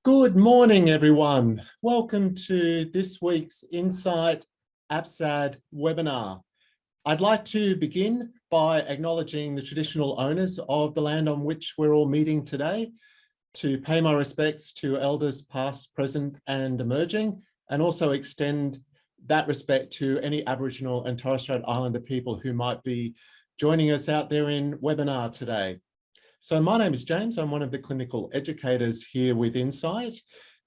Good morning, everyone. Welcome to this week's Insight APSAD webinar. I'd like to begin by acknowledging the traditional owners of the land on which we're all meeting today, to pay my respects to elders past, present and emerging, and also extend that respect to any Aboriginal and Torres Strait Islander people who might be joining us out there in webinar today. So my name is James. I'm one of the clinical educators here with Insight.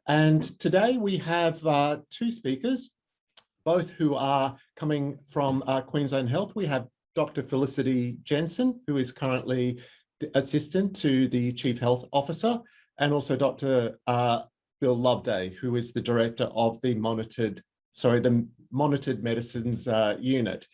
And today we have two speakers, both who are coming from Queensland Health. We have Dr. Felicity Jensen, who is currently the assistant to the Chief Health Officer, and also Dr. Bill Loveday, who is the director of the Monitored Medicines Unit.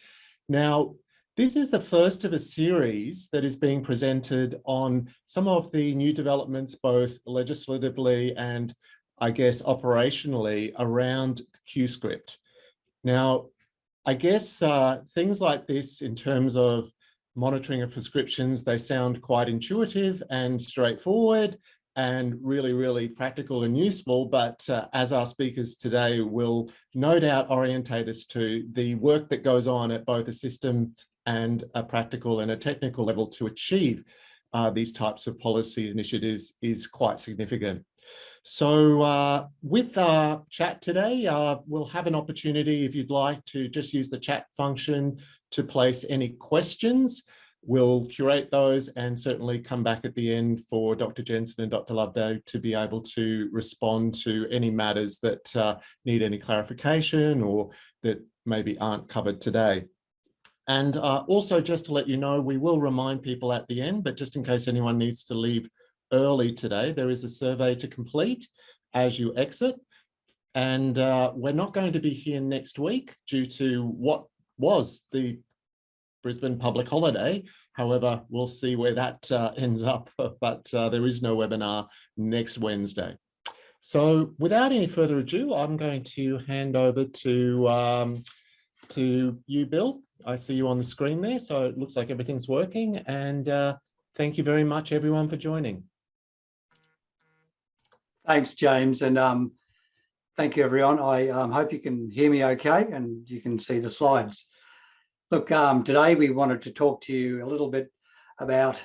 Now, this is the first of a series that is being presented on some of the new developments, both legislatively and I guess operationally, around QScript. Now, I guess things like this in terms of monitoring of prescriptions, they sound quite intuitive and straightforward and really, really practical and useful. But as our speakers today will no doubt orientate us to, the work that goes on at both a systems and a practical and a technical level to achieve these types of policy initiatives is quite significant. So with our chat today, we'll have an opportunity, if you'd like, to just use the chat function to place any questions. We'll curate those and certainly come back at the end for Dr. Jensen and Dr. Loveday to be able to respond to any matters that need any clarification or that maybe aren't covered today. And also, just to let you know, we will remind people at the end, but just in case anyone needs to leave early today, there is a survey to complete as you exit. And we're not going to be here next week due to what was the Brisbane public holiday. However, we'll see where that ends up, but there is no webinar next Wednesday. So without any further ado, I'm going to hand over to you, Bill. I see you on the screen there, so it looks like everything's working. And thank you very much, everyone, for joining. Thanks, James, and thank you, everyone. I hope you can hear me okay and you can see the slides. Look, today we wanted to talk to you a little bit about,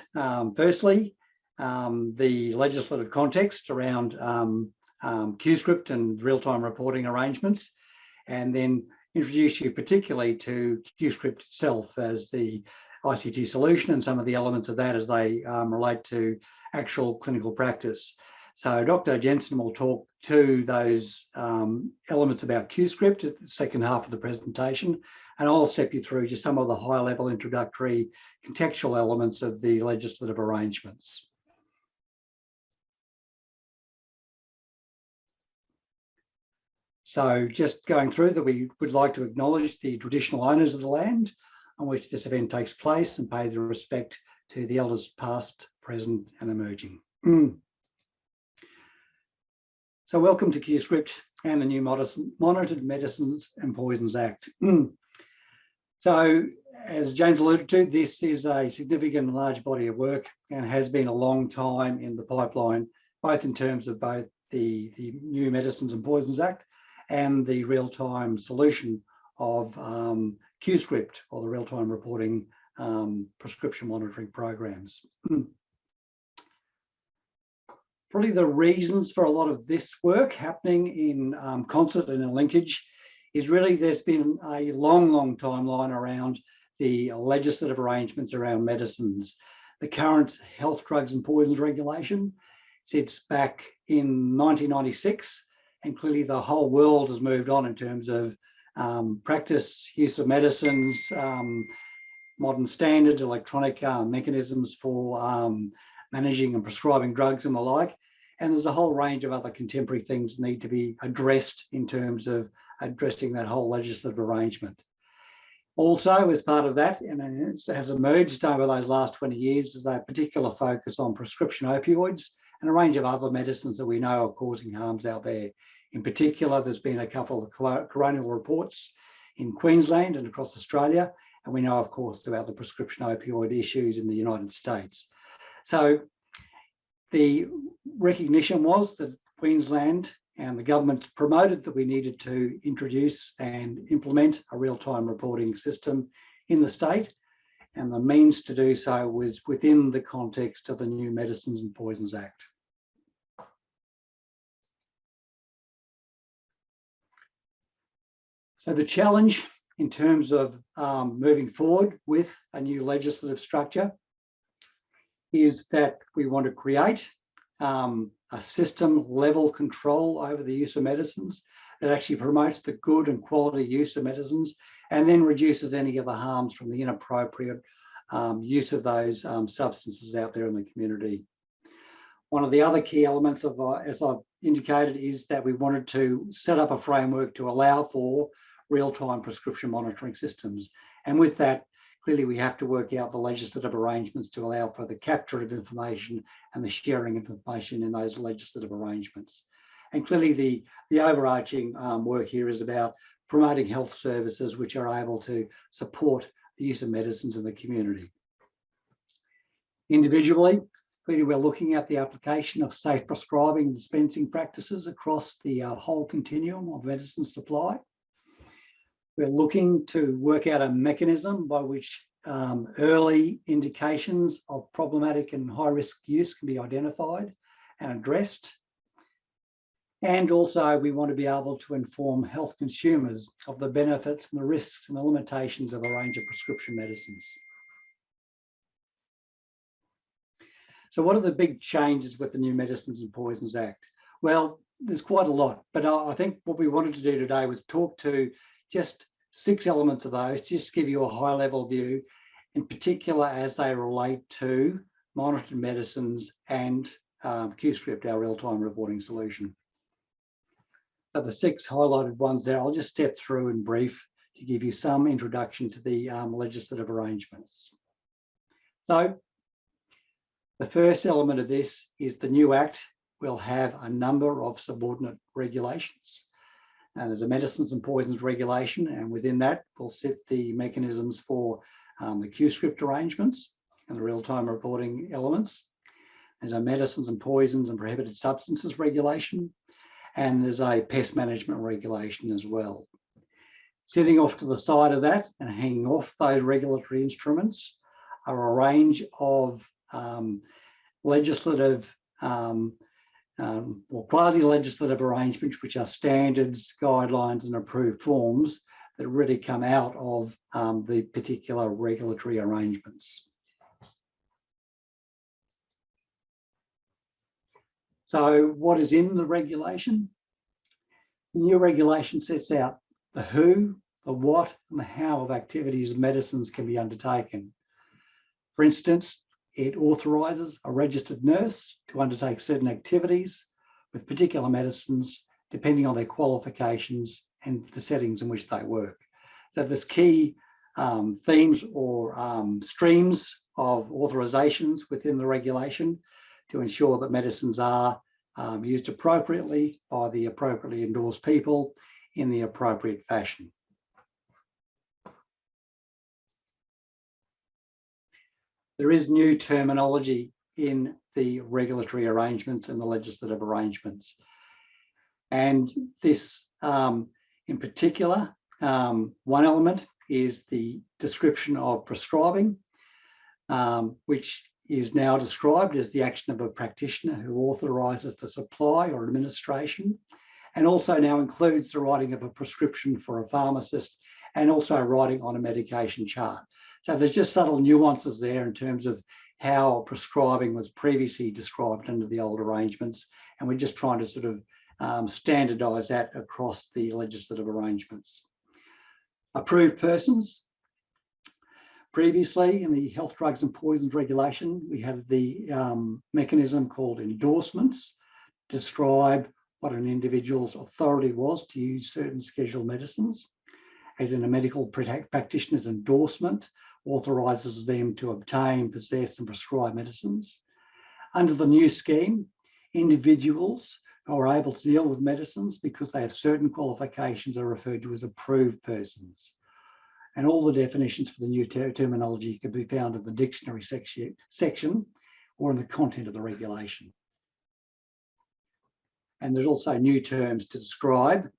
firstly, the legislative context around QScript and real-time reporting arrangements, and then introduce you particularly to QScript itself as the ICT solution and some of the elements of that as they relate to actual clinical practice. So Dr. Jensen will talk to those elements about QScript at the second half of the presentation, and I'll step you through just some of the high-level introductory contextual elements of the legislative arrangements. So just going through that, we would like to acknowledge the traditional owners of the land on which this event takes place and pay the respect to the elders past, present and emerging. So welcome to QScript and the new Monitored Medicines and Poisons Act. So as James alluded to, this is a significant and large body of work and has been a long time in the pipeline, both in terms of both the new Medicines and Poisons Act and the real-time solution of QScript, or the real-time reporting prescription monitoring programs. Probably the reasons for a lot of this work happening in concert and in linkage is really there's been a long timeline around the legislative arrangements around medicines. The current health, drugs and poisons regulation sits back in 1996, and clearly the whole world has moved on in terms of practice, use of medicines, modern standards, electronic mechanisms for managing and prescribing drugs and the like. And there's a whole range of other contemporary things that need to be addressed in terms of addressing that whole legislative arrangement. Also, as part of that, and it has emerged over those last 20 years, is a particular focus on prescription opioids and a range of other medicines that we know are causing harms out there. In particular, there's been a couple of coronial reports in Queensland and across Australia, and we know, of course, about the prescription opioid issues in the United States. So the recognition was that Queensland and the government promoted that we needed to introduce and implement a real-time reporting system in the state, and the means to do so was within the context of the new Medicines and Poisons Act. So the challenge in terms of moving forward with a new legislative structure is that we want to create a system level control over the use of medicines that actually promotes the good and quality use of medicines and then reduces any of the harms from the inappropriate use of those substances out there in the community. One of the other key elements of, as I've indicated, is that we wanted to set up a framework to allow for real-time prescription monitoring systems. And with that, clearly we have to work out the legislative arrangements to allow for the capture of information and the sharing of information in those legislative arrangements. And clearly the overarching work here is about promoting health services which are able to support the use of medicines in the community. Individually, clearly we're looking at the application of safe prescribing and dispensing practices across the whole continuum of medicine supply. We're looking to work out a mechanism by which early indications of problematic and high-risk use can be identified and addressed. And also we want to be able to inform health consumers of the benefits and the risks and the limitations of a range of prescription medicines. So what are the big changes with the new Medicines and Poisons Act? Well, there's quite a lot, but I think what we wanted to do today was talk to just 6 elements of those, just to give you a high level view, in particular as they relate to monitored medicines and QScript, our real-time reporting solution. So the 6 highlighted ones there, I'll just step through in brief to give you some introduction to the legislative arrangements. So the first element of this is the new Act will have a number of subordinate regulations. And there's a Medicines and Poisons regulation, and within that will sit the mechanisms for the QScript arrangements and the real-time reporting elements. There's a Medicines and Poisons and Prohibited Substances regulation, and there's a pest management regulation as well. Sitting off to the side of that and hanging off those regulatory instruments are a range of legislative or quasi-legislative arrangements, which are standards, guidelines and approved forms that really come out of the particular regulatory arrangements. So what is in the regulation? The new regulation sets out the who, the what and the how of activities of medicines can be undertaken. For instance, it authorises a registered nurse to undertake certain activities with particular medicines, depending on their qualifications and the settings in which they work. So there's key themes or streams of authorisations within the regulation to ensure that medicines are used appropriately by the appropriately endorsed people in the appropriate fashion. There is new terminology in the regulatory arrangements and the legislative arrangements. And this, in particular, one element is the description of prescribing, which is now described as the action of a practitioner who authorises the supply or administration, and also now includes the writing of a prescription for a pharmacist and also writing on a medication chart. So there's just subtle nuances there in terms of how prescribing was previously described under the old arrangements, and we're just trying to sort of standardise that across the legislative arrangements. Approved persons. Previously, in the Health, Drugs and Poisons regulation, we had the mechanism called endorsements, describe what an individual's authority was to use certain scheduled medicines. As in a medical practitioner's endorsement, authorises them to obtain, possess and prescribe medicines. Under the new scheme, individuals who are able to deal with medicines because they have certain qualifications are referred to as approved persons. And all the definitions for the new terminology can be found in the dictionary section or in the content of the regulation. And there's also new terms to describe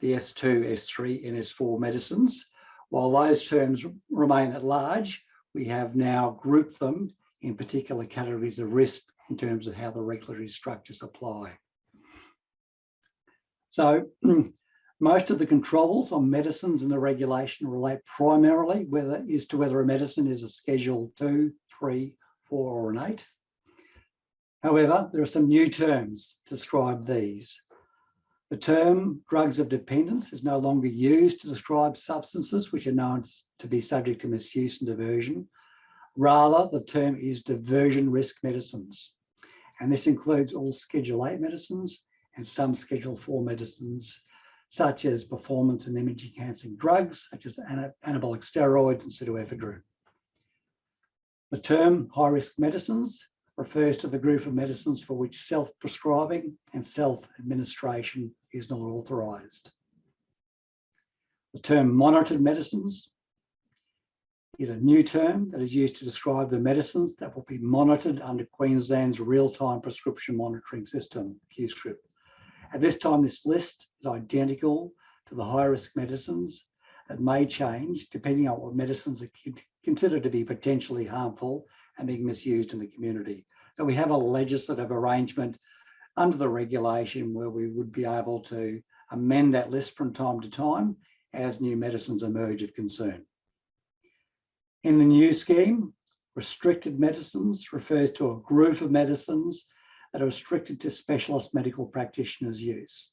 the S2, S3, and S4 medicines. While those terms remain at large, we have now grouped them in particular categories of risk in terms of how the regulatory structures apply. So most of the controls on medicines in the regulation relate primarily whether a medicine is a Schedule 2, 3, 4, or an 8. However, there are some new terms to describe these. The term drugs of dependence is no longer used to describe substances which are known to be subject to misuse and diversion. Rather, the term is diversion risk medicines. And this includes all Schedule 8 medicines and some Schedule 4 medicines, such as performance and image-enhancing drugs, such as anabolic steroids and pseudoephedrine. The term high-risk medicines refers to the group of medicines for which self-prescribing and self-administration is not authorised. The term monitored medicines is a new term that is used to describe the medicines that will be monitored under Queensland's real-time prescription monitoring system, QScript. At this time, this list is identical to the high-risk medicines that may change depending on what medicines are considered to be potentially harmful and being misused in the community. So we have a legislative arrangement under the regulation where we would be able to amend that list from time to time as new medicines emerge of concern. In the new scheme, restricted medicines refers to a group of medicines that are restricted to specialist medical practitioners' use.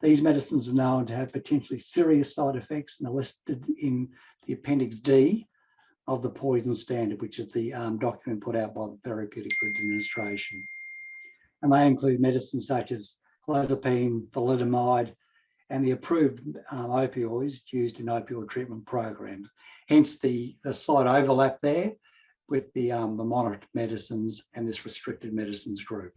These medicines are known to have potentially serious side effects and are listed in the Appendix D of the Poison Standard, which is the document put out by the Therapeutic Goods Administration. And they include medicines such as clozapine, thalidomide, and the approved opioids used in opioid treatment programs. Hence the slight overlap there with the monitored medicines and this restricted medicines group.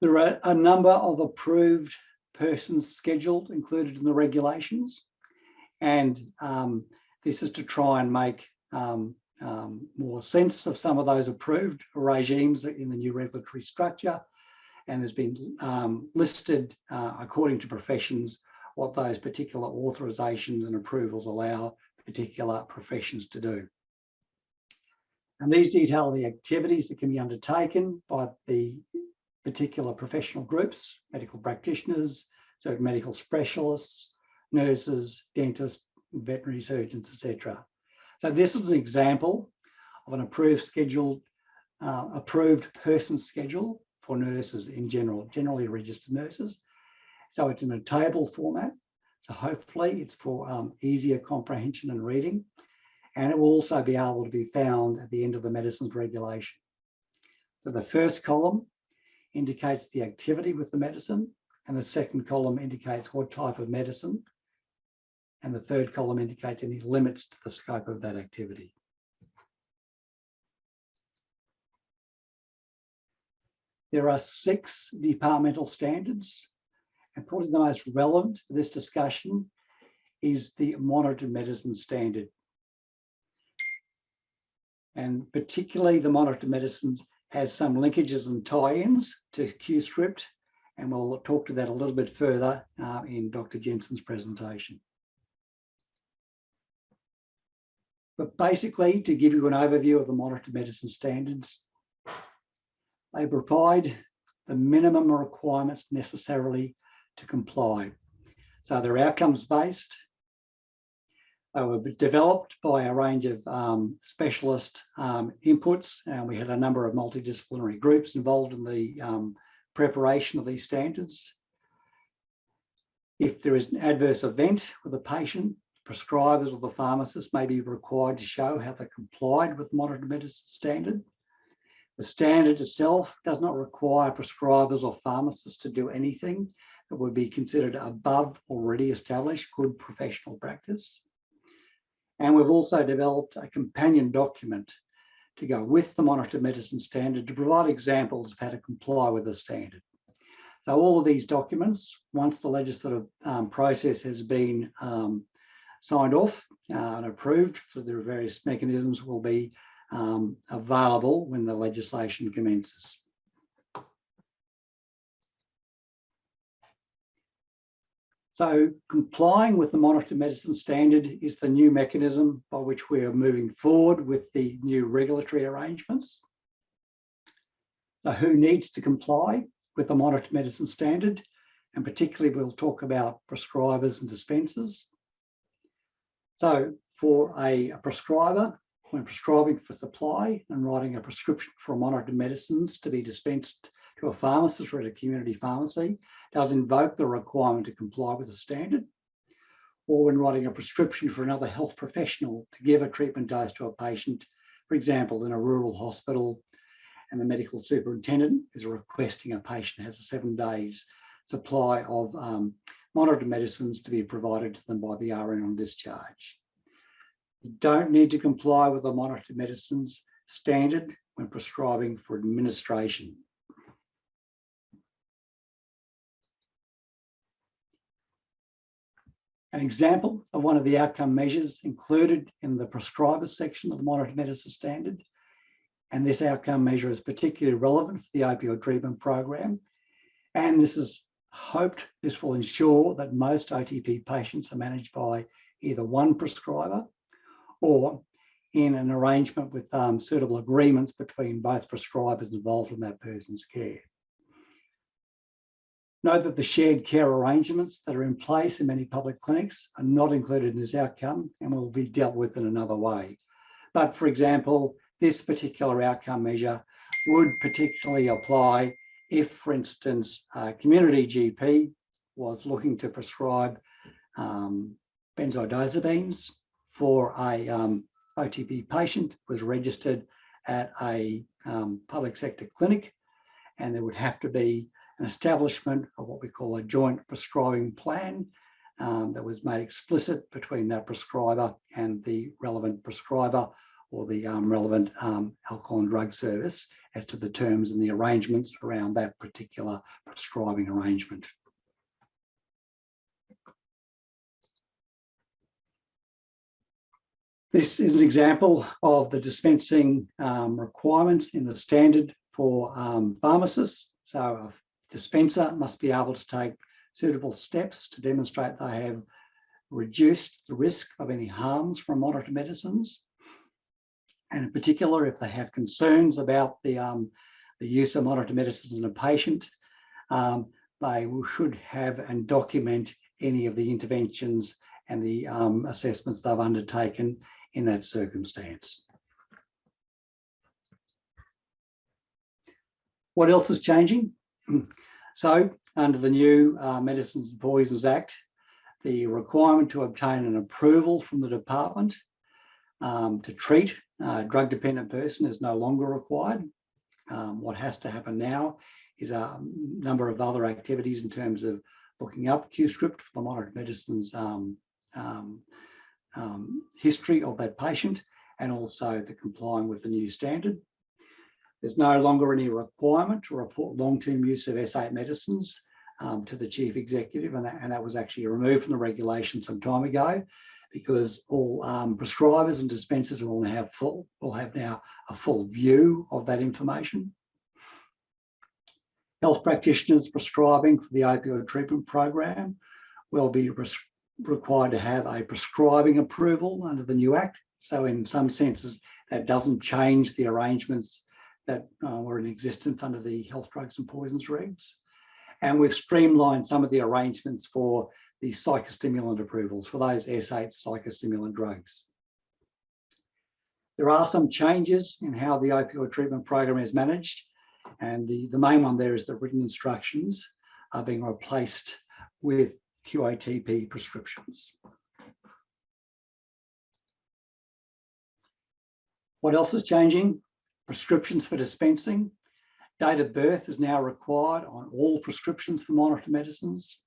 There are a number of approved persons scheduled included in the regulations, and this is to try and make more sense of some of those approved regimes in the new regulatory structure, and there's been listed according to professions what those particular authorisations and approvals allow particular professions to do. And these detail the activities that can be undertaken by the particular professional groups, medical practitioners, so medical specialists, nurses, dentists, veterinary surgeons, etc. So this is an example of an approved person schedule for nurses in general, generally registered nurses. So it's in a table format. So hopefully it's for easier comprehension and reading. And it will also be able to be found at the end of the medicines regulation. So the first column indicates the activity with the medicine, and the second column indicates what type of medicine, and the third column indicates any limits to the scope of that activity. There are 6 departmental standards, and probably the most relevant for this discussion is the monitored medicine standard. And particularly the monitored medicines has some linkages and tie-ins to QScript, and we'll talk to that a little bit further in Dr. Jensen's presentation. But basically, to give you an overview of the monitored medicine standards, they provide the minimum requirements necessarily to comply. So they're outcomes-based. They were developed by a range of specialist inputs, and we had a number of multidisciplinary groups involved in the preparation of these standards. If there is an adverse event with a patient, prescribers or the pharmacist may be required to show how they complied with the monitored medicine standard. The standard itself does not require prescribers or pharmacists to do anything that would be considered above already established good professional practice. And we've also developed a companion document to go with the monitored medicine standard to provide examples of how to comply with the standard. So all of these documents, once the legislative process has been signed off and approved for the various mechanisms, will be available when the legislation commences. So complying with the monitored medicine standard is the new mechanism by which we are moving forward with the new regulatory arrangements. So who needs to comply with the monitored medicine standard? And particularly we'll talk about prescribers and dispensers. So for a prescriber, when prescribing for supply and writing a prescription for monitored medicines to be dispensed to a pharmacist or at a community pharmacy, does invoke the requirement to comply with the standard, or when writing a prescription for another health professional to give a treatment dose to a patient, for example, in a rural hospital, and the medical superintendent is requesting a patient has a 7 days supply of monitored medicines to be provided to them by the RN on discharge. You don't need to comply with the monitored medicines standard when prescribing for administration. An example of one of the outcome measures included in the prescribers section of the monitored medicine standard, and this outcome measure is particularly relevant for the opioid treatment program, and this is hoped this will ensure that most OTP patients are managed by either one prescriber or in an arrangement with suitable agreements between both prescribers involved in that person's care. Note that the shared care arrangements that are in place in many public clinics are not included in this outcome and will be dealt with in another way. But for example, this particular outcome measure would particularly apply if, for instance, a community GP was looking to prescribe benzodiazepines for a OTP patient, was registered at a public sector clinic, and there would have to be an establishment of what we call a joint prescribing plan that was made explicit between that prescriber and the relevant prescriber or the relevant alcohol and drug service as to the terms and the arrangements around that particular prescribing arrangement. This is an example of the dispensing requirements in the standard for pharmacists. So a dispenser must be able to take suitable steps to demonstrate they have reduced the risk of any harms from monitored medicines. And in particular, if they have concerns about the use of monitored medicines in a patient, they should have and document any of the interventions and the assessments they've undertaken in that circumstance. What else is changing? So under the new Medicines and Poisons Act, the requirement to obtain an approval from the department to treat a drug-dependent person is no longer required. What has to happen now is a number of other activities in terms of looking up QScript for the monitored medicines history of that patient, and also the complying with the new standard. There's no longer any requirement to report long-term use of S8 medicines to the chief executive, and that was actually removed from the regulation some time ago, because all prescribers and dispensers will have now a full view of that information. Health practitioners prescribing for the opioid treatment program will be required to have a prescribing approval under the new Act. So in some senses, that doesn't change the arrangements that were in existence under the Health, Drugs and Poisons regs. And we've streamlined some of the arrangements for the psychostimulant approvals for those S8 psychostimulant drugs. There are some changes in how the opioid treatment program is managed, and the main one there is that written instructions are being replaced with QATP prescriptions. What else is changing? Prescriptions for dispensing. Date of birth is now required on all prescriptions for monitored medicines.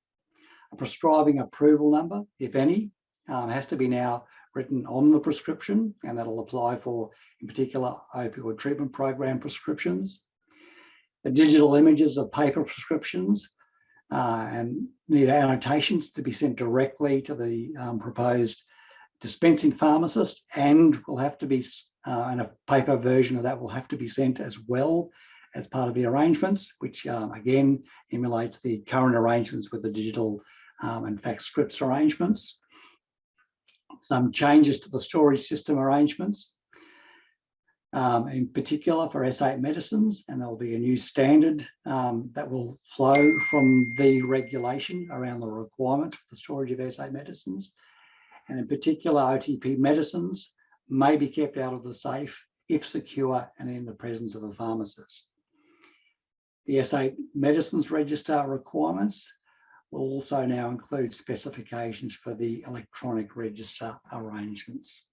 A prescribing approval number, if any, has to be now written on the prescription, and that'll apply for, in particular, opioid treatment program prescriptions. The digital images of paper prescriptions and need annotations to be sent directly to the proposed dispensing pharmacist, and will have to be, and a paper version of that will have to be sent as well as part of the arrangements, which again emulates the current arrangements with the digital and fax scripts arrangements. Some changes to the storage system arrangements, in particular for S8 medicines, and there'll be a new standard that will flow from the regulation around the requirement for the storage of S8 medicines. And in particular, OTP medicines may be kept out of the safe if secure and in the presence of a pharmacist. The S8 medicines register requirements will also now include specifications for the electronic register arrangements.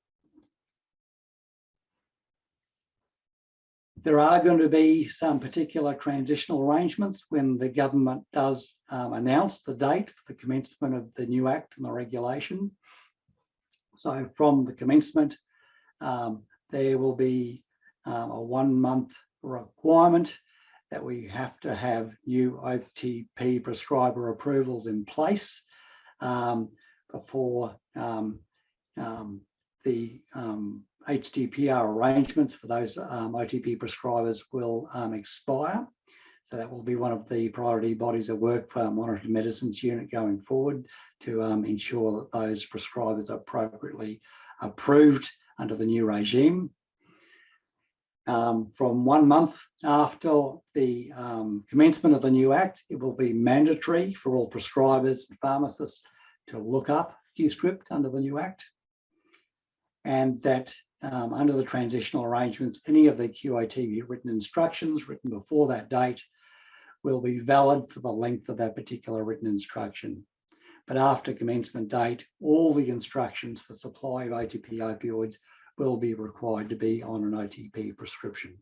There are going to be some particular transitional arrangements when the government does announce the date for the commencement of the new Act and the regulation. So from the commencement, there will be a 1 month requirement that we have to have new OTP prescriber approvals in place before the HDPR arrangements for those OTP prescribers will expire. So that will be one of the priority bodies of work for Monitored Medicines Unit going forward, to ensure that those prescribers are appropriately approved under the new regime. From 1 month after the commencement of the new Act, it will be mandatory for all prescribers and pharmacists to look up QScript under the new Act, and that under the transitional arrangements, any of the QOTP written instructions written before that date will be valid for the length of that particular written instruction. But after commencement date, all the instructions for supply of OTP opioids will be required to be on an OTP prescription.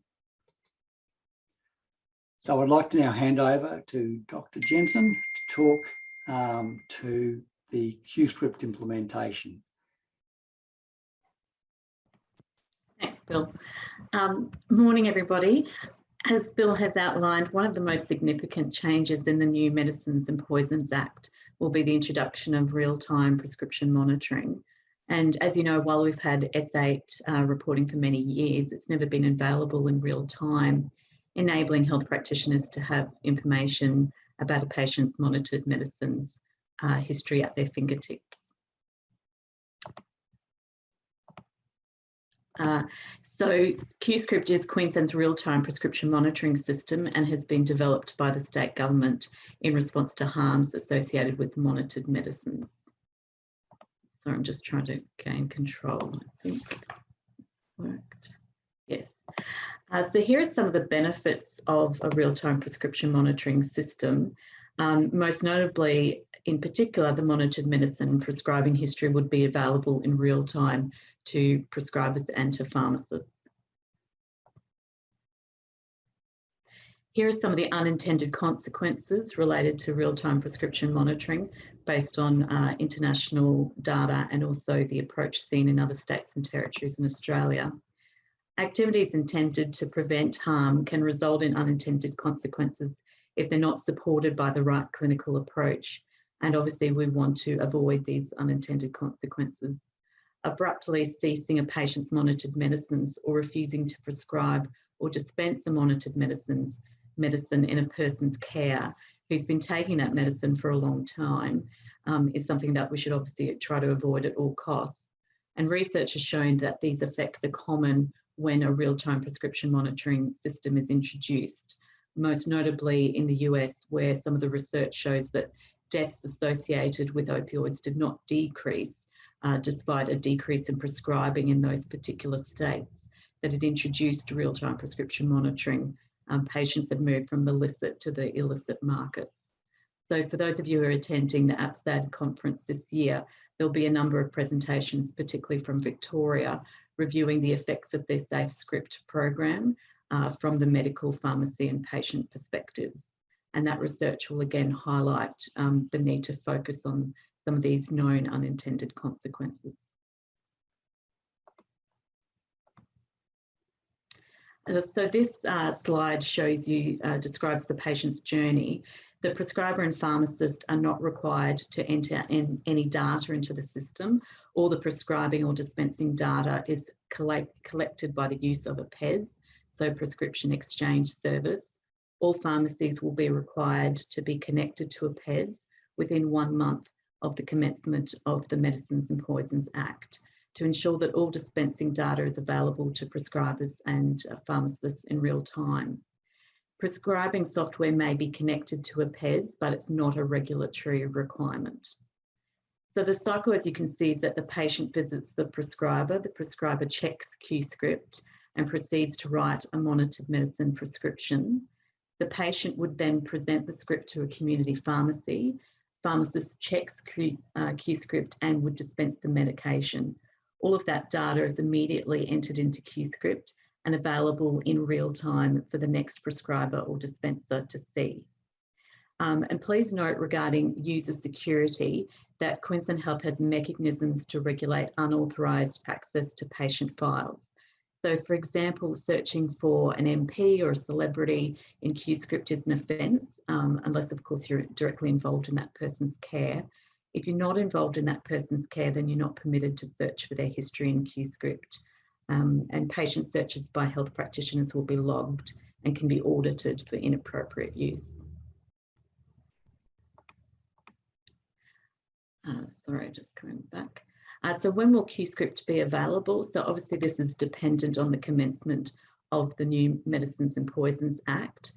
So I'd like to now hand over to Dr. Jensen to talk to the QScript implementation. Thanks, Bill. Morning, everybody. As Bill has outlined, one of the most significant changes in the new Medicines and Poisons Act will be the introduction of real-time prescription monitoring. And as you know, while we've had S8 reporting for many years, it's never been available in real time, enabling health practitioners to have information about a patient's monitored medicines history at their fingertips. So QScript is Queensland's real-time prescription monitoring system and has been developed by the state government in response to harms associated with monitored medicines. So I'm just trying to gain control. I think it's worked. Yes. So here are some of the benefits of a real-time prescription monitoring system. Most notably, in particular, the monitored medicine prescribing history would be available in real time to prescribers and to pharmacists. Here are some of the unintended consequences related to real-time prescription monitoring based on international data and also the approach seen in other states and territories in Australia. Activities intended to prevent harm can result in unintended consequences if they're not supported by the right clinical approach. And obviously we want to avoid these unintended consequences. Abruptly ceasing a patient's monitored medicines or refusing to prescribe or dispense the monitored medicine in a person's care who's been taking that medicine for a long time is something that we should obviously try to avoid at all costs. And research has shown that these effects are common when a real-time prescription monitoring system is introduced, most notably in the US, where some of the research shows that deaths associated with opioids did not decrease despite a decrease in prescribing in those particular states that had introduced real-time prescription monitoring. Patients had moved from the licit to the illicit markets. So for those of you who are attending the APSAD conference this year, there'll be a number of presentations, particularly from Victoria, reviewing the effects of their Safe Script program from the medical, pharmacy and patient perspectives. And that research will again highlight the need to focus on some of these known unintended consequences. So this slide shows you, describes the patient's journey. The prescriber and pharmacist are not required to enter in any data into the system All the prescribing or dispensing data is collected by the use of a PES, so prescription exchange service. All pharmacies will be required to be connected to a PES within 1 month of the commencement of the Medicines and Poisons Act to ensure that all dispensing data is available to prescribers and pharmacists in real time. Prescribing software may be connected to a PES, but it's not a regulatory requirement. So the cycle, as you can see, is that the patient visits the prescriber checks QScript and proceeds to write a monitored medicine prescription. The patient would then present the script to a community pharmacy. Pharmacist checks QScript and would dispense the medication. All of that data is immediately entered into QScript and available in real time for the next prescriber or dispenser to see. And please note regarding user security that Queensland Health has mechanisms to regulate unauthorised access to patient files. So for example, searching for an MP or a celebrity in QScript is an offence, unless of course you're directly involved in that person's care. If you're not involved in that person's care, then you're not permitted to search for their history in QScript. And patient searches by health practitioners will be logged and can be audited for inappropriate use. Sorry, just coming back. So when will QScript be available? So obviously this is dependent on the commencement of the new Medicines and Poisons Act.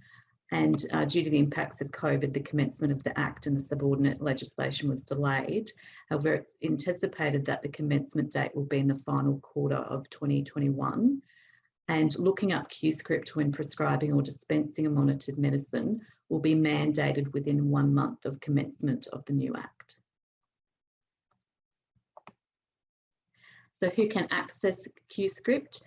And due to the impacts of COVID, the commencement of the Act and the subordinate legislation was delayed. However, it's anticipated that the commencement date will be in the final quarter of 2021. And looking up QScript when prescribing or dispensing a monitored medicine will be mandated within 1 month of commencement of the new Act. So who can access QScript?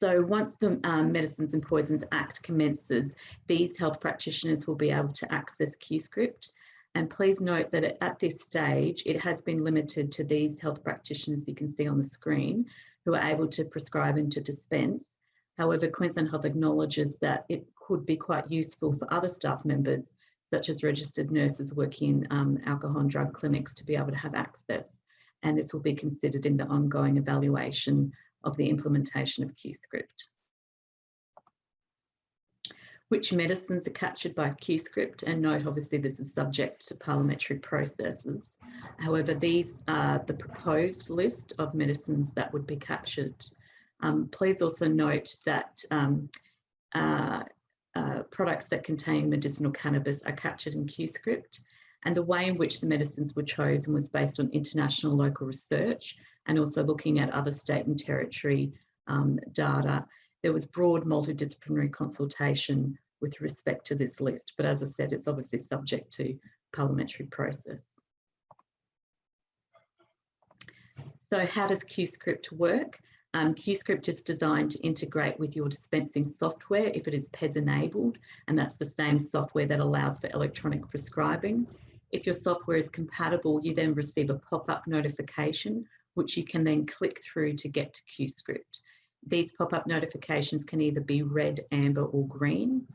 So once the Medicines and Poisons Act commences, these health practitioners will be able to access QScript. And please note that at this stage, it has been limited to these health practitioners you can see on the screen who are able to prescribe and to dispense. However, Queensland Health acknowledges that it could be quite useful for other staff members, such as registered nurses working in alcohol and drug clinics, to be able to have access. And this will be considered in the ongoing evaluation of the implementation of QScript. Which medicines are captured by QScript? And note, obviously, this is subject to parliamentary processes. However, these are the proposed list of medicines that would be captured. Please also note that products that contain medicinal cannabis are captured in QScript, and the way in which the medicines were chosen was based on international local research and also looking at other state and territory data. There was broad multidisciplinary consultation with respect to this list, but as I said, it's obviously subject to parliamentary process. So how does QScript work? QScript is designed to integrate with your dispensing software if it is PES enabled, and that's the same software that allows for electronic prescribing. If your software is compatible, you then receive a pop-up notification, which you can then click through to get to QScript. These pop-up notifications can either be red, amber, or green.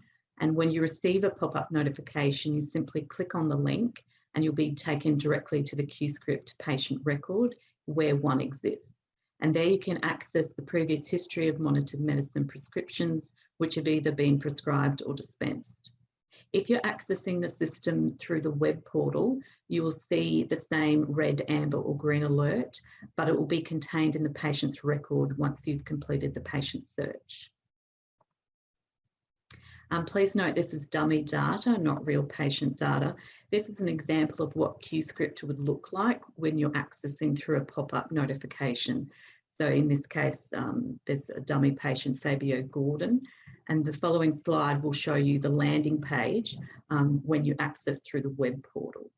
And when you receive a pop-up notification, you simply click on the link and you'll be taken directly to the QScript patient record where one exists. And there you can access the previous history of monitored medicine prescriptions, which have either been prescribed or dispensed. If you're accessing the system through the web portal, you will see the same red, amber, or green alert, but it will be contained in the patient's record once you've completed the patient search. Please note this is dummy data, not real patient data. This is an example of what QScript would look like when you're accessing through a pop-up notification. So in this case, there's a dummy patient, Fabio Gordon, and the following slide will show you the landing page when you access through the web portal.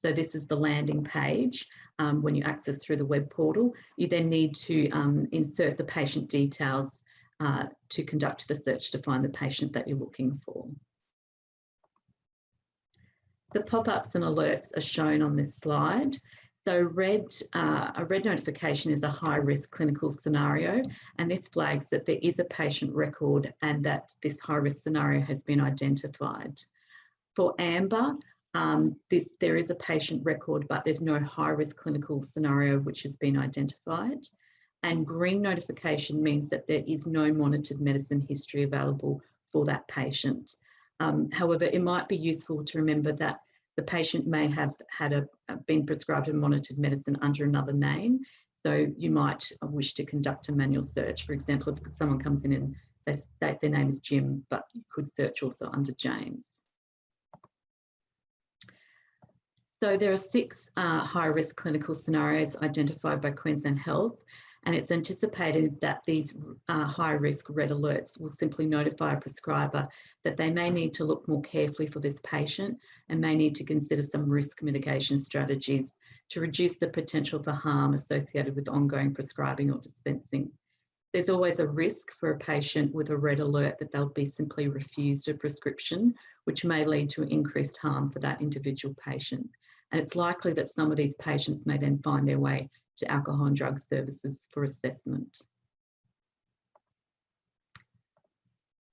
So this is the landing page when you access through the web portal. You then need to insert the patient details to conduct the search to find the patient that you're looking for. The pop-ups and alerts are shown on this slide. So a red notification is a high-risk clinical scenario, and this flags that there is a patient record and that this high-risk scenario has been identified. For amber, there is a patient record, but there's no high-risk clinical scenario which has been identified. And green notification means that there is no monitored medicine history available for that patient. However, it might be useful to remember that the patient may have been prescribed a monitored medicine under another name. So you might wish to conduct a manual search. For example, if someone comes in and they state their name is Jim, but you could search also under James. So there are 6 high-risk clinical scenarios identified by Queensland Health, and it's anticipated that these high-risk red alerts will simply notify a prescriber that they may need to look more carefully for this patient and may need to consider some risk mitigation strategies to reduce the potential for harm associated with ongoing prescribing or dispensing. There's always a risk for a patient with a red alert that they'll be simply refused a prescription, which may lead to increased harm for that individual patient. And it's likely that some of these patients may then find their way to alcohol and drug services for assessment.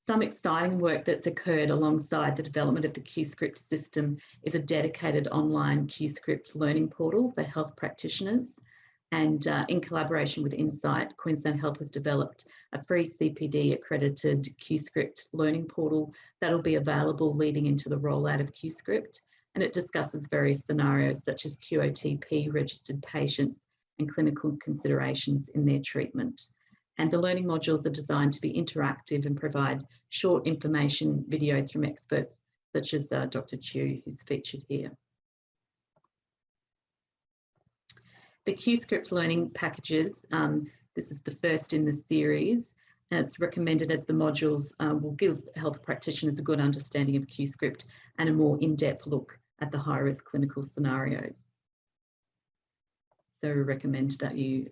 Some exciting work that's occurred alongside the development of the QScript system is a dedicated online QScript learning portal for health practitioners. And in collaboration with Insight, Queensland Health has developed a free CPD accredited QScript learning portal that'll be available leading into the rollout of QScript. And it discusses various scenarios such as QOTP registered patients and clinical considerations in their treatment. And the learning modules are designed to be interactive and provide short information videos from experts such as Dr. Chu, who's featured here. The QScript learning packages, this is the first in the series, and it's recommended as the modules will give health practitioners a good understanding of QScript and a more in-depth look at the high-risk clinical scenarios. So we recommend that you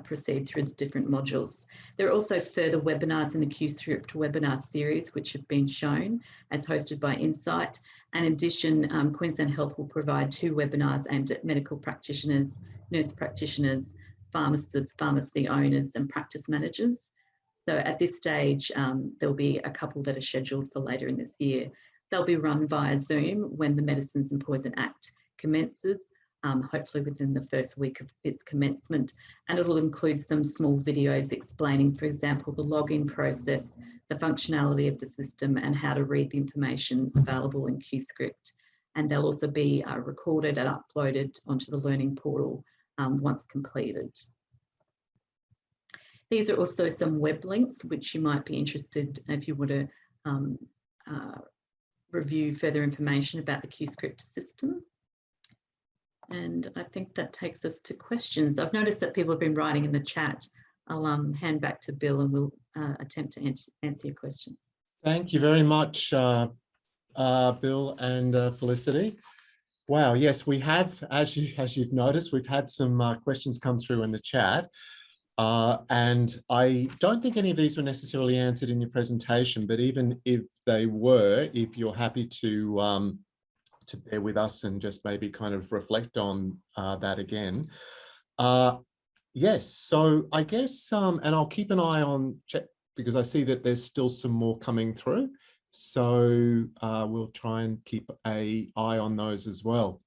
proceed through the different modules. There are also further webinars in the QScript webinar series, which have been shown as hosted by Insight. And in addition, Queensland Health will provide 2 webinars aimed at medical practitioners, nurse practitioners, pharmacists, pharmacy owners, and practice managers. So at this stage, there'll be a couple that are scheduled for later in this year. They'll be run via Zoom when the Medicines and Poison Act commences, hopefully within the first week of its commencement. And it'll include some small videos explaining, for example, the login process, the functionality of the system, and how to read the information available in QScript. And they'll also be recorded and uploaded onto the learning portal once completed. These are also some web links which you might be interested if you want to review further information about the QScript system. And I think that takes us to questions. I've noticed that people have been writing in the chat. I'll hand back to Bill and we'll attempt to answer your questions. Thank you very much, Bill and Felicity. Wow, yes, we have, as you've noticed, we've had some questions come through in the chat. And I don't think any of these were necessarily answered in your presentation, but even if they were, if you're happy to bear with us and just maybe kind of reflect on that again. Yes, so I guess, and I'll keep an eye on chat because I see that there's still some more coming through. So we'll try and keep an eye on those as well.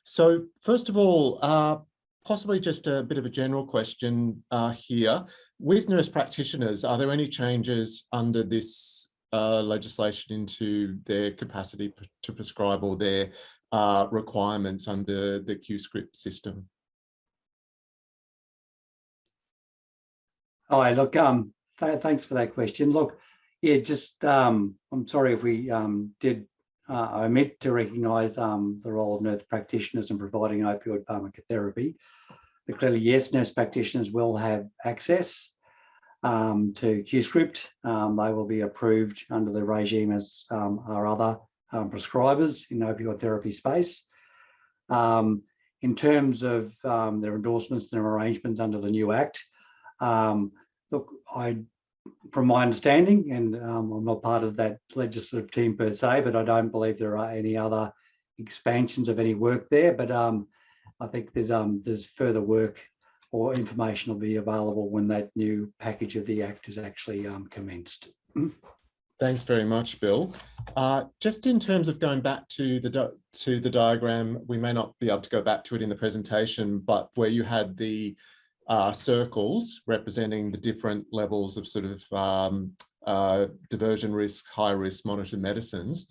So first of all, possibly just a bit of a general question here. With nurse practitioners, are there any changes under this legislation into their capacity to prescribe or their requirements under the QScript system? Hi, look, thanks for that question. Look, yeah, just I'm sorry if we did omit to recognise the role of nurse practitioners in providing opioid pharmacotherapy. But clearly, yes, nurse practitioners will have access to QScript. They will be approved under the regime as are other prescribers in the opioid therapy space. In terms of their endorsements and arrangements under the new Act, look, from my understanding, and I'm not part of that legislative team per se, but I don't believe there are any other expansions of any work there. But I think there's further work or information will be available when that new package of the Act is actually commenced. Thanks very much, Bill. Just in terms of going back to the diagram, we may not be able to go back to it in the presentation, but where you had the circles representing the different levels of sort of diversion risks, high risk monitored medicines.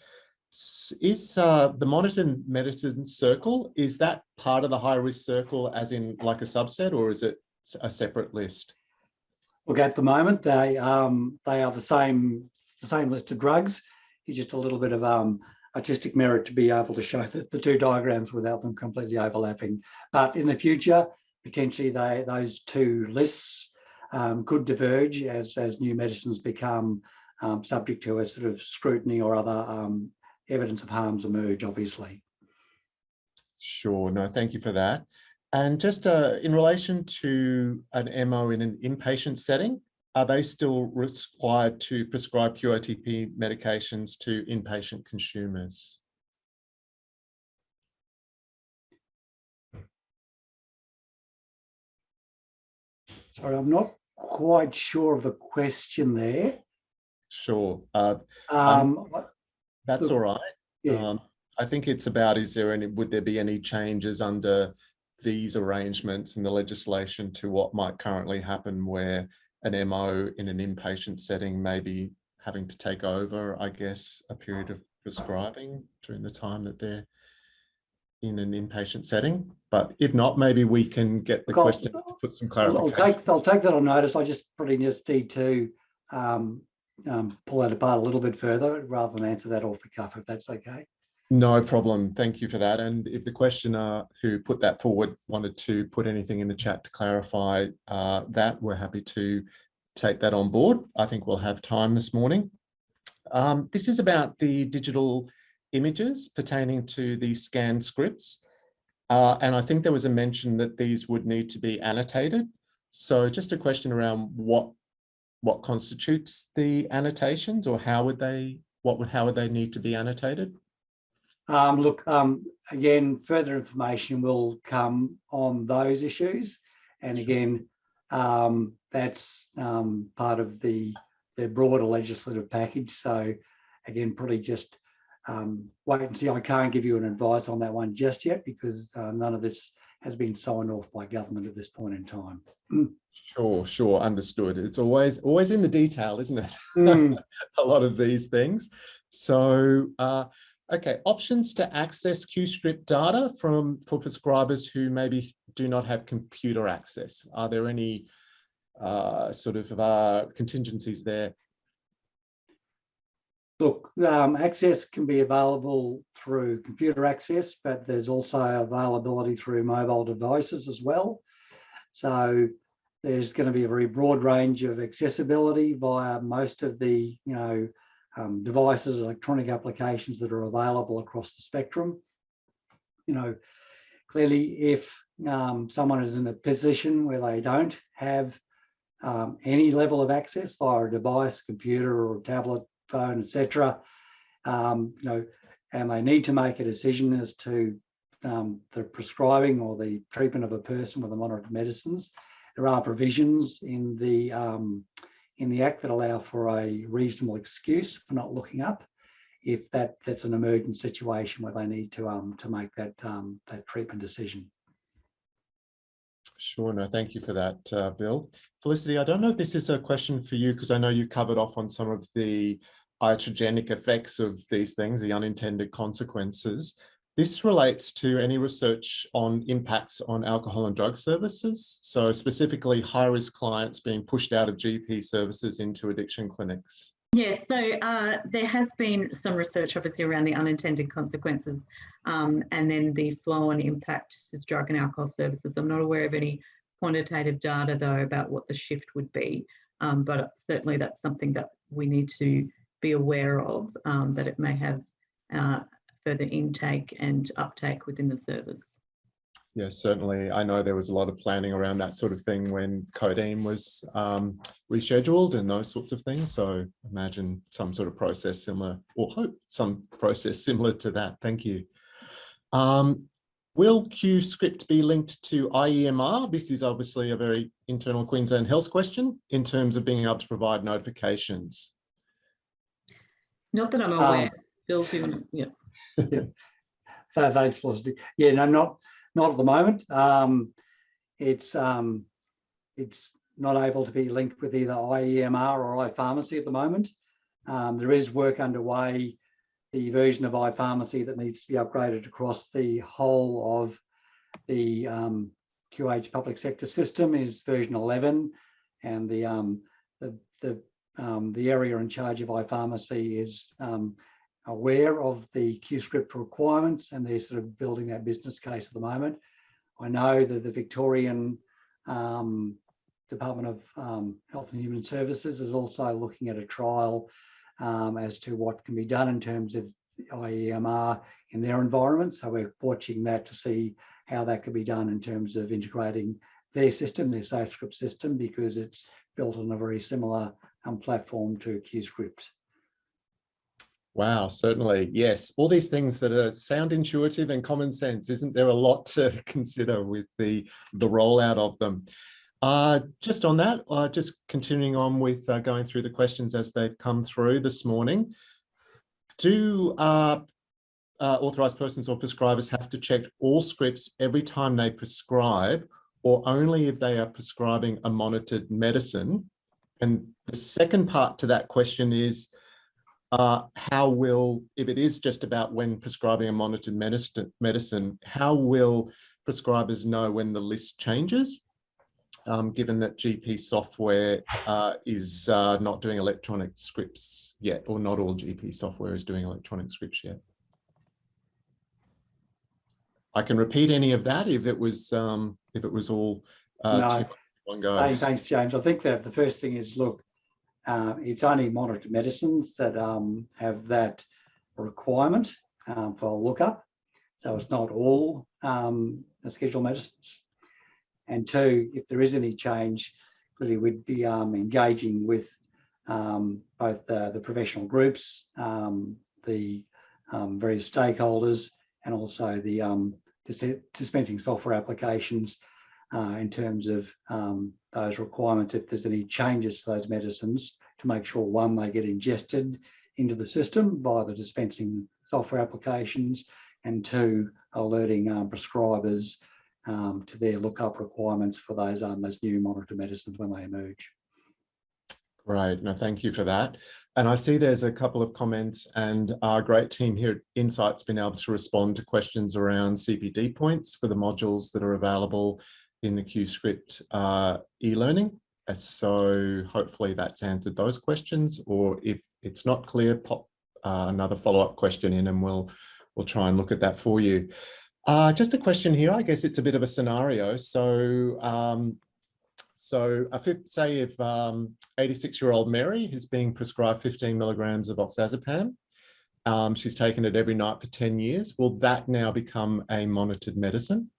Is the monitored medicine circle, is that part of the high risk circle as in like a subset, or is it a separate list? Look, at the moment, they are the same list of drugs. It's just a little bit of artistic merit to be able to show the two diagrams without them completely overlapping. But in the future, potentially those two lists could diverge as new medicines become subject to a sort of scrutiny or other evidence of harms emerge, obviously. Sure, no, thank you for that. And just in relation to an MO in an inpatient setting, are they still required to prescribe QOTP medications to inpatient consumers? Sorry, I'm not quite sure of the question there. Sure. That's look, all right. Yeah. I think it's about, would there be any changes under these arrangements in the legislation to what might currently happen where an MO in an inpatient setting may be having to take over, I guess, a period of prescribing during the time that they're in an inpatient setting? But if not, maybe we can get the question to put some clarification. I'll take that on notice. I just probably just need to pull that apart a little bit further rather than answer that off the cuff, if that's okay. No problem. Thank you for that. And if the questioner who put that forward wanted to put anything in the chat to clarify that, we're happy to take that on board. I think we'll have time this morning. This is about the digital images pertaining to the scanned scripts. And I think there was a mention that these would need to be annotated. So just a question around what constitutes the annotations, or how would they need to be annotated? Look, again, further information will come on those issues. And again, that's part of the broader legislative package. So again, probably just wait and see. I can't give you an advice on that one just yet because none of this has been signed off by government at this point in time. Sure, understood. It's always in the detail, isn't it? A lot of these things. So, okay, options to access QScript data for prescribers who maybe do not have computer access. Are there any sort of contingencies there? Look, access can be available through computer access, but there's also availability through mobile devices as well. So there's going to be a very broad range of accessibility via most of the, devices, electronic applications that are available across the spectrum. Clearly, if someone is in a position where they don't have any level of access via a device, computer or tablet, phone, etc., and they need to make a decision as to the prescribing or the treatment of a person with a monitored medicines, there are provisions in the Act that allow for a reasonable excuse for not looking up if that's an emergent situation where they need to make that treatment decision. Sure, no, thank you for that, Bill. Felicity, I don't know if this is a question for you because I know you covered off on some of the iatrogenic effects of these things, the unintended consequences. This relates to any research on impacts on alcohol and drug services, so specifically high-risk clients being pushed out of GP services into addiction clinics. Yes, so there has been some research obviously around the unintended consequences and then the flow-on impact to drug and alcohol services. I'm not aware of any quantitative data though about what the shift would be, but certainly that's something that we need to be aware of, that it may have further intake and uptake within the service. Yes, certainly. I know there was a lot of planning around that sort of thing when codeine was rescheduled and those sorts of things. So imagine some sort of process similar, or hope some process similar to that. Thank you. Will QScript be linked to IEMR? This is obviously a very internal Queensland Health question in terms of being able to provide notifications. Not that I'm aware. Bill, do you want to? Yeah. Yeah. So thanks, Felicity. Yeah, no, not at the moment. It's not able to be linked with either IEMR or iPharmacy at the moment. There is work underway. The version of iPharmacy that needs to be upgraded across the whole of the QH public sector system is version 11, and the area in charge of iPharmacy is aware of the QScript requirements, and they're sort of building that business case at the moment. I know that the Victorian Department of Health and Human Services is also looking at a trial as to what can be done in terms of IEMR in their environment. So we're watching that to see how that could be done in terms of integrating their system, their SafeScript system, because it's built on a very similar platform to QScript. Wow, certainly. Yes. All these things that sound intuitive and common sense. Isn't there a lot to consider with the rollout of them? Just on that, just continuing on with going through the questions as they've come through this morning. Do authorised persons or prescribers have to check all scripts every time they prescribe, or only if they are prescribing a monitored medicine? And the second part to that question is, how will, if it is just about when prescribing a monitored medicine, how will prescribers know when the list changes, given that GP software is not doing electronic scripts yet, or not all GP software is doing electronic scripts yet? I can repeat any of that if it was all No, one go. thanks, James. I think that the first thing is, look, it's only monitored medicines that have that requirement for lookup. So it's not all the scheduled medicines. And two, if there is any change, clearly we'd be engaging with both the professional groups, the various stakeholders, and also the dispensing software applications in terms of those requirements, if there's any changes to those medicines, to make sure, one, they get ingested into the system via the dispensing software applications, and two, alerting prescribers to their lookup requirements for those new monitored medicines when they emerge. Great, no, thank you for that. And I see there's a couple of comments, and our great team here at Insight's been able to respond to questions around CPD points for the modules that are available in the QScript e-learning. So hopefully that's answered those questions, or if it's not clear, pop another follow-up question in and we'll try and look at that for you. Just a question here, I guess it's a bit of a scenario. So say if 86-year-old Mary is being prescribed 15 milligrams of oxazepam, she's taken it every night for 10 years, will that now become a monitored medicine?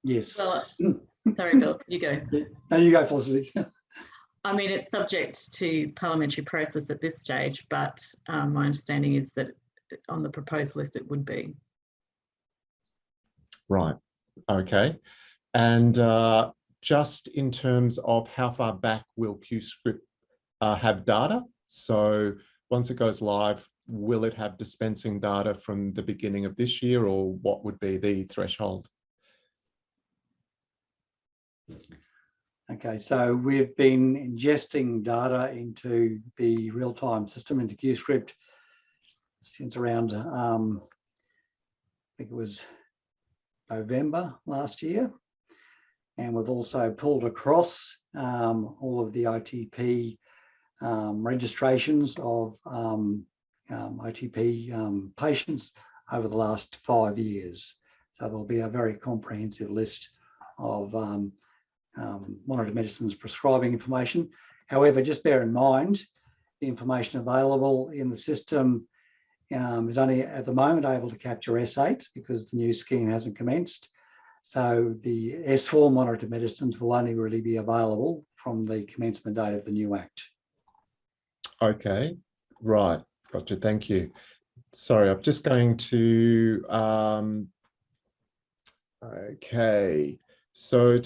Yes. Well, sorry, Bill, you go. No, you go, Felicity. I mean, it's subject to parliamentary process at this stage, but my understanding is that on the proposed list it would be. Right, okay. And just in terms of how far back will QScript have data? So once it goes live, will it have dispensing data from the beginning of this year, or what would be the threshold? Okay, so we've been ingesting data into the real-time system, into QScript, since around, I think it was November last year. And we've also pulled across all of the OTP registrations of OTP patients over the last 5 years. So there'll be a very comprehensive list of monitored medicines prescribing information. However, just bear in mind, the information available in the system is only at the moment able to capture S8 because the new scheme hasn't commenced. So the S4 monitored medicines will only really be available from the commencement date of the new Act. Okay, right, gotcha, thank you. Sorry, I'm just going to, okay. So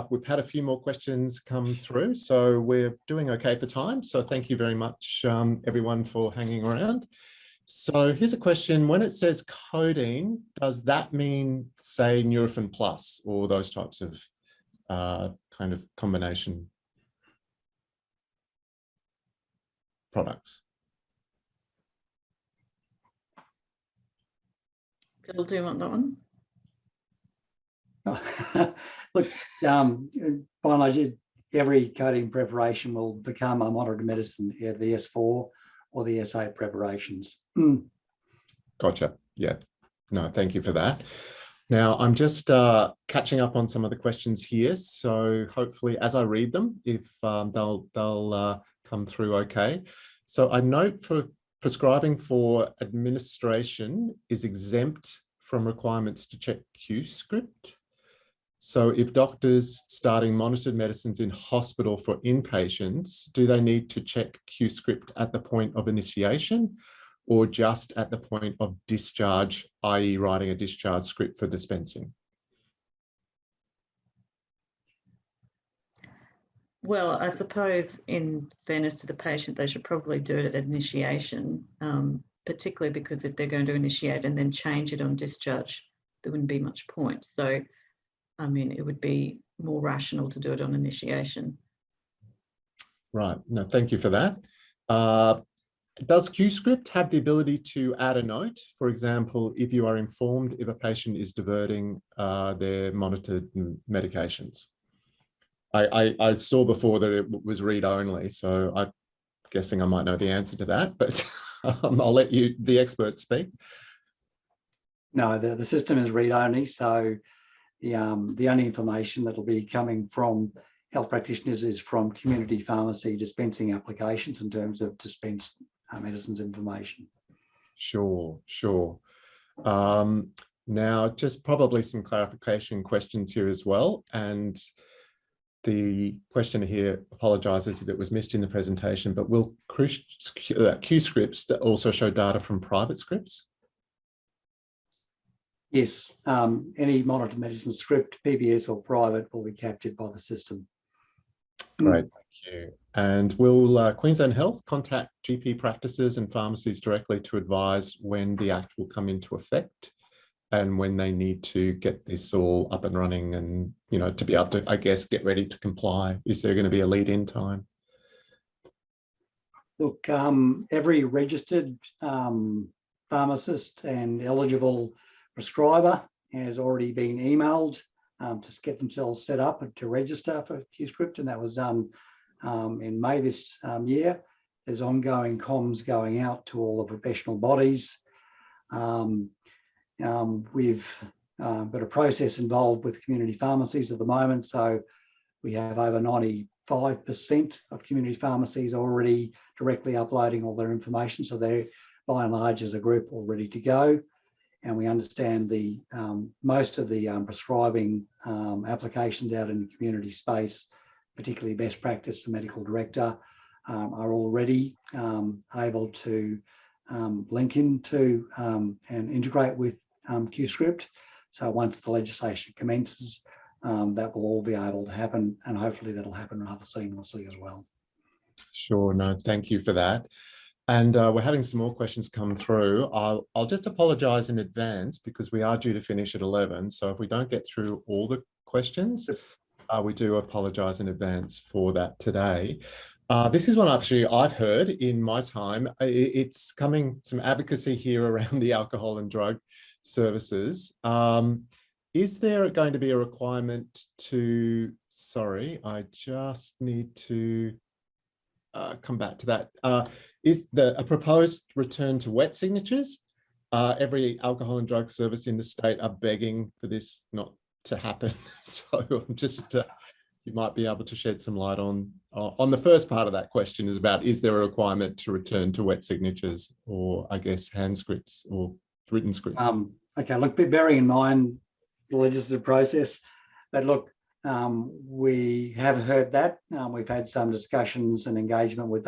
we've had a few more questions come through, so we're doing okay for time. So thank you very much, everyone, for hanging around. So here's a question. When it says codeine, does that mean, say, Nurofen Plus or those types of kind of combination products? Bill, do you want that one? Look, by and large, every codeine preparation will become a monitored medicine, either the S4 or the S8 preparations. Gotcha. Yeah. No, thank you for that. Now, I'm just catching up on some of the questions here. So hopefully, as I read them, if they'll come through okay. So I note for prescribing for administration is exempt from requirements to check QScript. So if doctors starting monitored medicines in hospital for inpatients, do they need to check QScript at the point of initiation or just at the point of discharge, i.e. writing a discharge script for dispensing? Well, I suppose in fairness to the patient, they should probably do it at initiation, particularly because if they're going to initiate and then change it on discharge, there wouldn't be much point. So, I mean, it would be more rational to do it on initiation. Right. No, thank you for that. Does QScript have the ability to add a note? For example, if you are informed if a patient is diverting their monitored medications? I saw before that it was read only, so I'm guessing I might know the answer to that, but I'll let you, the expert, speak. No, the system is read only, so the only information that will be coming from health practitioners is from community pharmacy dispensing applications in terms of dispensed medicines information. Sure. Now, just probably some clarification questions here as well. And the questioner here apologises if it was missed in the presentation, but will QScripts also show data from private scripts? Yes, any monitored medicine script, PBS or private, will be captured by the system. Great, thank you. And will Queensland Health contact GP practices and pharmacies directly to advise when the Act will come into effect and when they need to get this all up and running and, you know, to be able to, I guess, get ready to comply? Is there going to be a lead-in time? Look, every registered pharmacist and eligible prescriber has already been emailed to get themselves set up and to register for QScript, and that was done in May this year. There's ongoing comms going out to all the professional bodies. We've got a process involved with community pharmacies at the moment, so we have over 95% of community pharmacies already directly uploading all their information, so they're by and large as a group all ready to go. And we understand the most of the prescribing applications out in the community space, particularly best practice and medical director, are already able to link into and integrate with QScript. So once the legislation commences, that will all be able to happen, and hopefully that'll happen rather seamlessly as well. Sure, no, thank you for that. And we're having some more questions come through. I'll just apologise in advance because we are due to finish at 11. So if we don't get through all the questions, we do apologise in advance for that today. This is one actually I've heard in my time. It's coming, some advocacy here around the alcohol and drug services. Is there going to be a requirement to, sorry, I just need to come back to that. Is a proposed return to wet signatures? Every alcohol and drug service in the state are begging for this not to happen. So I'm just, you might be able to shed some light on the first part of that question, is about, is there a requirement to return to wet signatures, or I guess hand scripts or written scripts? Okay, look, bearing in mind the legislative process, but look, we have heard that. We've had some discussions and engagement with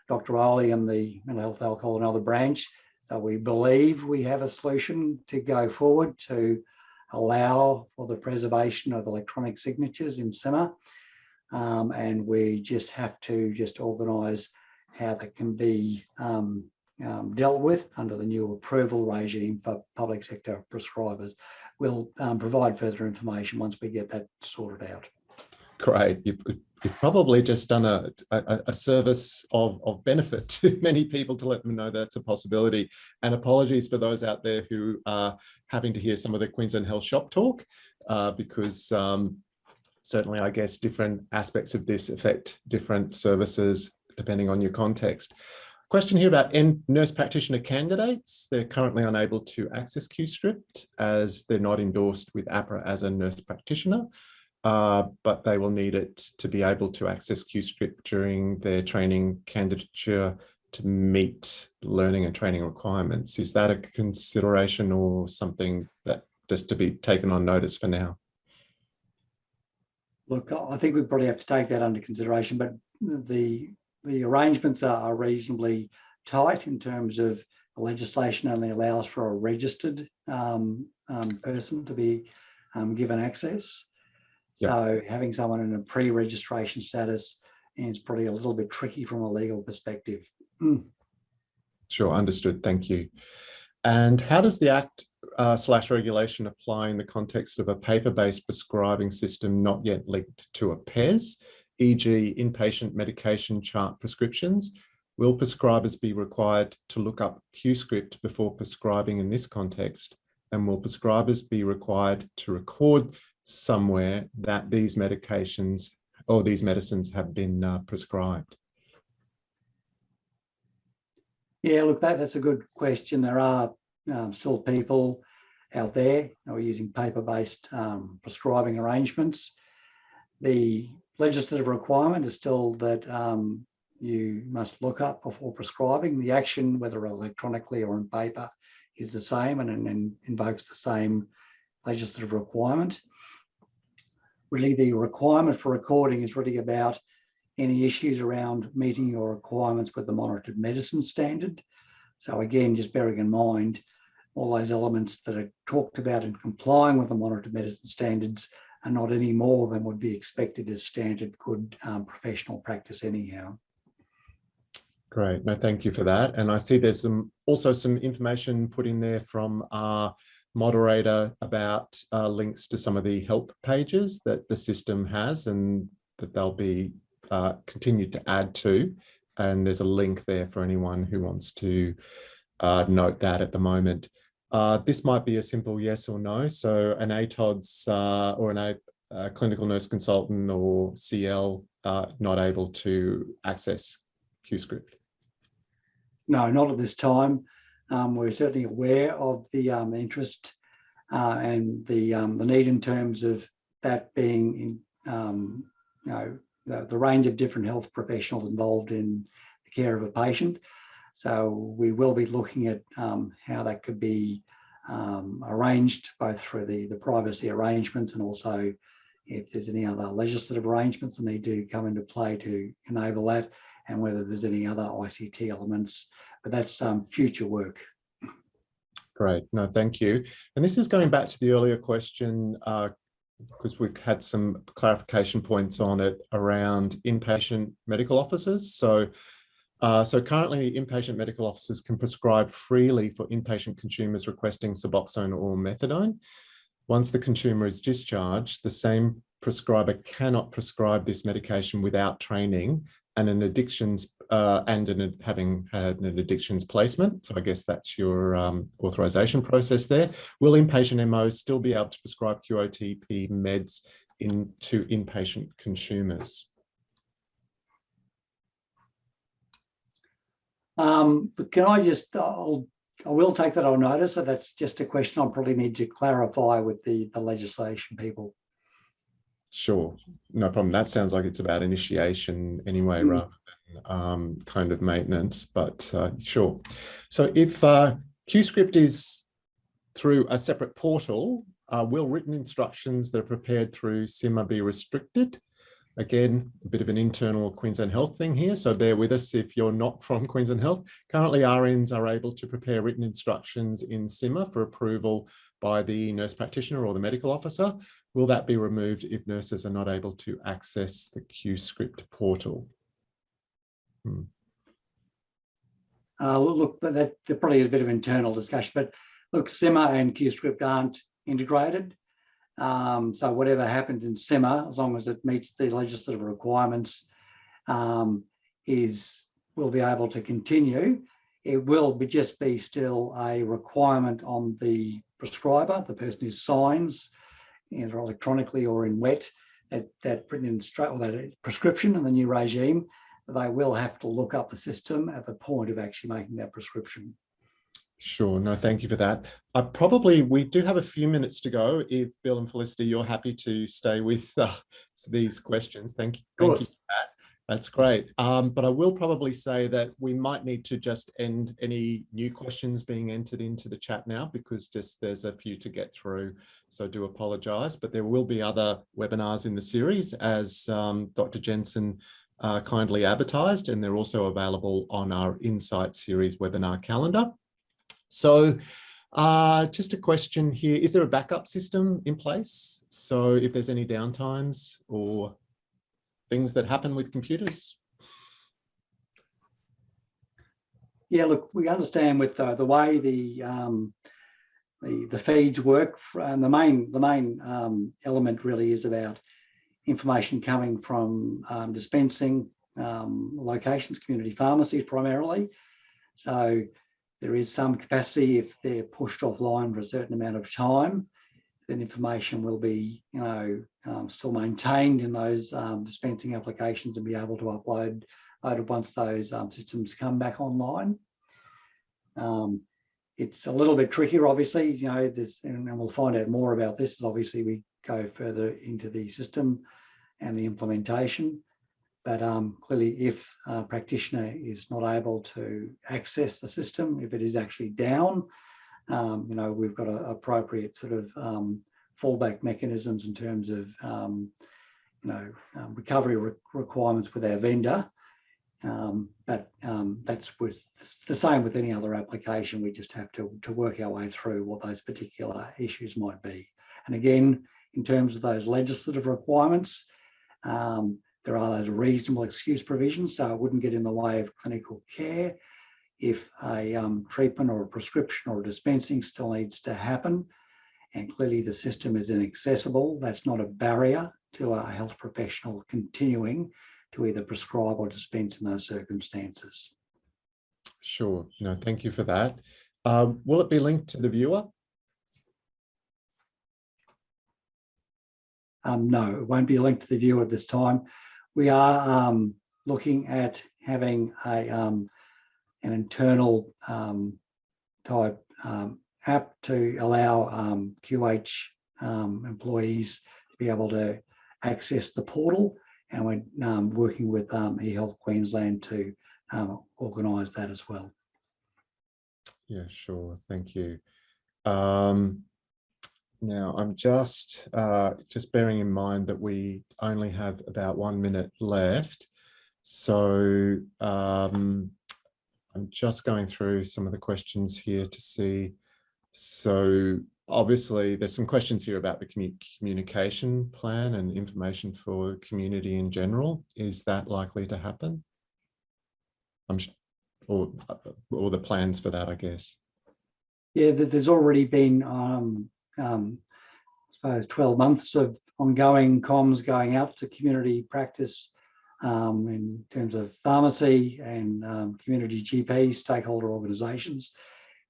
Dr. Rowley and the Mental Health, Alcohol and Other branch. So we believe we have a solution to go forward to allow for the preservation of electronic signatures in SIMA, and we just have to organise how that can be dealt with under the new approval regime for public sector prescribers. We'll provide further information once we get that sorted out. Great. You've probably just done a service of benefit to many people to let them know that's a possibility. And apologies for those out there who are having to hear some of the Queensland Health shop talk, because certainly, I guess, different aspects of this affect different services depending on your context. Question here about nurse practitioner candidates. They're currently unable to access QScript as they're not endorsed with APRA as a nurse practitioner, but they will need it to be able to access QScript during their training candidature to meet learning and training requirements. Is that a consideration or something that just to be taken on notice for now? Look, I think we probably have to take that under consideration, but the arrangements are reasonably tight in terms of the legislation only allows for a registered person to be given access. Yeah. So having someone in a pre-registration status is probably a little bit tricky from a legal perspective. Sure, understood. Thank you. And how does the Act / regulation apply in the context of a paper-based prescribing system not yet linked to a PES, e.g. inpatient medication chart prescriptions? Will prescribers be required to look up QScript before prescribing in this context? And will prescribers be required to record somewhere that these medications or these medicines have been prescribed? Yeah, look, that's a good question. There are still people out there who are using paper-based prescribing arrangements. The legislative requirement is still that you must look up before prescribing. The action, whether electronically or on paper, is the same and invokes the same legislative requirement. Really, the requirement for recording is really about any issues around meeting your requirements with the monitored medicine standard. So again, just bearing in mind all those elements that are talked about in complying with the monitored medicine standards are not any more than would be expected as standard good professional practice anyhow. Great, no, thank you for that. And I see there's also some information put in there from our moderator about links to some of the help pages that the system has and that they'll be continued to add to. And there's a link there for anyone who wants to note that at the moment. This might be a simple yes or no. So an ATOD's or a clinical nurse consultant or CL not able to access QScript? No, not at this time. We're certainly aware of the interest and the need in terms of that being the range of different health professionals involved in the care of a patient. So we will be looking at how that could be arranged both through the privacy arrangements and also if there's any other legislative arrangements that need to come into play to enable that, and whether there's any other ICT elements, but that's future work. Great, no, thank you. And this is going back to the earlier question, because we've had some clarification points on it around inpatient medical officers. So currently inpatient medical officers can prescribe freely for inpatient consumers requesting Suboxone or Methadone. Once the consumer is discharged, the same prescriber cannot prescribe this medication without training and having had an addictions placement. So I guess that's your authorization process there. Will inpatient MOs still be able to prescribe QOTP meds to inpatient consumers? Can I just, I will take that on notice. So that's just a question I'll probably need to clarify with the legislation people. Sure, no problem. That sounds like it's about initiation anyway, rather than kind of maintenance, but sure. So if QScript is through a separate portal, will written instructions that are prepared through CIMA be restricted? Again, a bit of an internal Queensland Health thing here, so bear with us if you're not from Queensland Health. Currently, RNs are able to prepare written instructions in CIMA for approval by the nurse practitioner or the medical officer. Will that be removed if nurses are not able to access the QScript portal? Look, there probably is a bit of internal discussion, but look, CIMA and QScript aren't integrated. So whatever happens in CIMA, as long as it meets the legislative requirements, will be able to continue. It will just be still a requirement on the prescriber, the person who signs either electronically or in wet that written or that prescription in the new regime. They will have to look up the system at the point of actually making that prescription. Sure. No, thank you for that. We do have a few minutes to go. If Bill and Felicity, you're happy to stay with these questions. Thank you. Thank you for that. That's great. But I will probably say that we might need to just end any new questions being entered into the chat now, because there's a few to get through. So I do apologise, but there will be other webinars in the series, as Dr. Jensen kindly advertised, and they're also available on our Insight series webinar calendar. So just a question here, is there a backup system in place? So if there's any downtimes or things that happen with computers? Yeah, look, we understand with the way the feeds work, and the main element really is about information coming from dispensing locations, community pharmacies primarily. So there is some capacity if they're pushed offline for a certain amount of time, then information will be, still maintained in those dispensing applications and be able to upload once those systems come back online. It's a little bit trickier, obviously, and we'll find out more about this as obviously we go further into the system and the implementation. But clearly, if a practitioner is not able to access the system, if it is actually down, we've got appropriate sort of fallback mechanisms in terms of, recovery requirements with our vendor. But that's the same with any other application. We just have to work our way through what those particular issues might be. And again, in terms of those legislative requirements, there are those reasonable excuse provisions, so it wouldn't get in the way of clinical care. If a treatment or a prescription or a dispensing still needs to happen, and clearly the system is inaccessible, that's not a barrier to a health professional continuing to either prescribe or dispense in those circumstances. Sure. No, thank you for that. Will it be linked to the viewer? No, it won't be linked to the viewer at this time. We are looking at having an internal type app to allow QH employees to be able to access the portal, and we're working with eHealth Queensland to organise that as well. Yeah, sure. Thank you. Now, I'm just bearing in mind that we only have about 1 minute left. So I'm just going through some of the questions here to see. So obviously, there's some questions here about the communication plan and information for community in general. Is that likely to happen? Or the plans for that, I guess. Yeah, there's already been I suppose 12 months of ongoing comms going out to community practice in terms of pharmacy and community GP stakeholder organisations.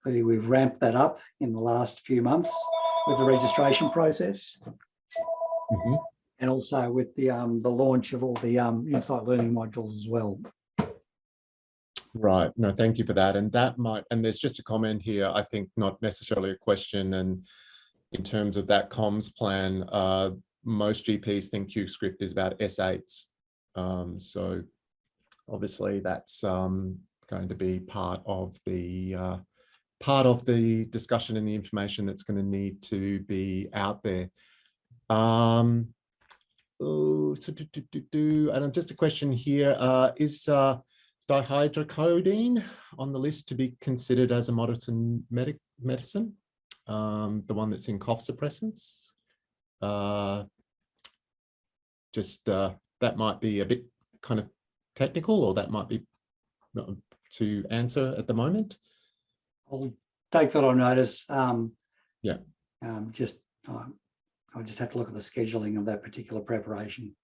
Clearly, we've ramped that up in the last few months with the registration process, and also with the launch of all the Insight learning modules as well. Right. No, thank you for that. And that might, and there's just a comment here, I think not necessarily a question. And in terms of that comms plan, most GPs think QScript is about S8s. So obviously that's going to be part of the discussion and the information that's going to need to be out there. And just a question here, is dihydrocodeine on the list to be considered as a modern medicine? the one that's in cough suppressants. That might be a bit kind of technical, or that might be not to answer at the moment. I'll take that on notice. Yeah. I'll just have to look at the scheduling of that particular preparation.